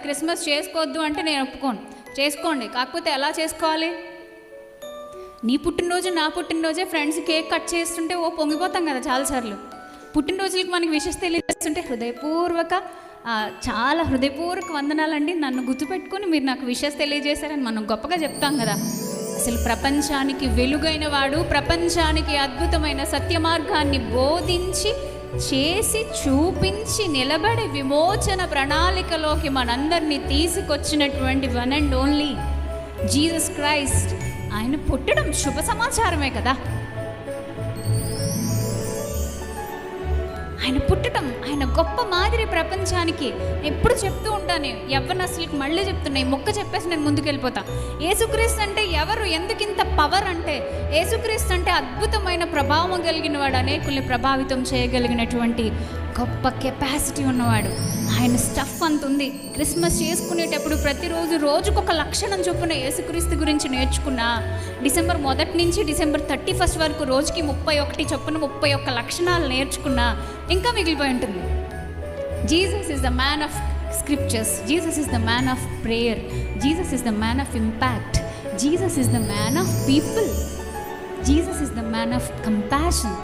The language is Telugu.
క్రిస్మస్ చేసుకోవద్దు అంటే నేను ఒప్పుకోను, చేసుకోండి. కాకపోతే ఎలా చేసుకోవాలి? నీ పుట్టినరోజు నా పుట్టినరోజే ఫ్రెండ్స్ కేక్ కట్ చేస్తుంటే పొంగిపోతాం కదా చాలాసార్లు. పుట్టినరోజులకి మనకి విషెస్ తెలియజేస్తుంటే చాలా హృదయపూర్వక వందనాలండి, నన్ను గుర్తుపెట్టుకుని మీరు నాకు విషెస్ తెలియజేశారని మనం గొప్పగా చెప్తాం కదా. అసలు ప్రపంచానికి వెలుగైన వాడు, ప్రపంచానికి అద్భుతమైన సత్య మార్గాన్ని బోధించి చేసి చూపించి నిలబడి విమోచన ప్రణాళికలోకి మనందరినీ తీసుకొచ్చినటువంటి one and only Jesus Christ. ఆయన పుట్టడం శుభ సమాచారమే కదా. ఆయన పుట్టడం, ఆయన గొప్ప మాదిరి ప్రపంచానికి. ఎప్పుడు చెప్తూ ఉంటాను, యవ్వనస్తులకి మళ్ళీ చెప్తున్నా, ఈ మొక్క చెప్పేసి నేను ముందుకెళ్ళిపోతా. యేసుక్రీస్తు అంటే ఎవరు? ఎందుకింత పవర్ అంటే, యేసుక్రీస్తు అంటే అద్భుతమైన ప్రభావం కలిగిన వాడు, అనేకుల్ని ప్రభావితం చేయగలిగినటువంటి గొప్ప కెపాసిటీ ఉన్నవాడు. ఆయన స్టఫ్ అంత ఉంది. క్రిస్మస్ చేసుకునేటప్పుడు ప్రతిరోజు రోజుకొక లక్షణం చొప్పున యేసుక్రీస్తు గురించి నేర్చుకున్నా, డిసెంబర్ 1 నుంచి డిసెంబర్ 31 వరకు రోజుకి 31 చొప్పున 31 లక్షణాలు నేర్చుకున్నా ఇంకా మిగిలిపోయి ఉంటుంది. Jesus is the man of scriptures, Jesus is the man of prayer, Jesus is the man of impact, Jesus is the man of people, Jesus is the man of compassion.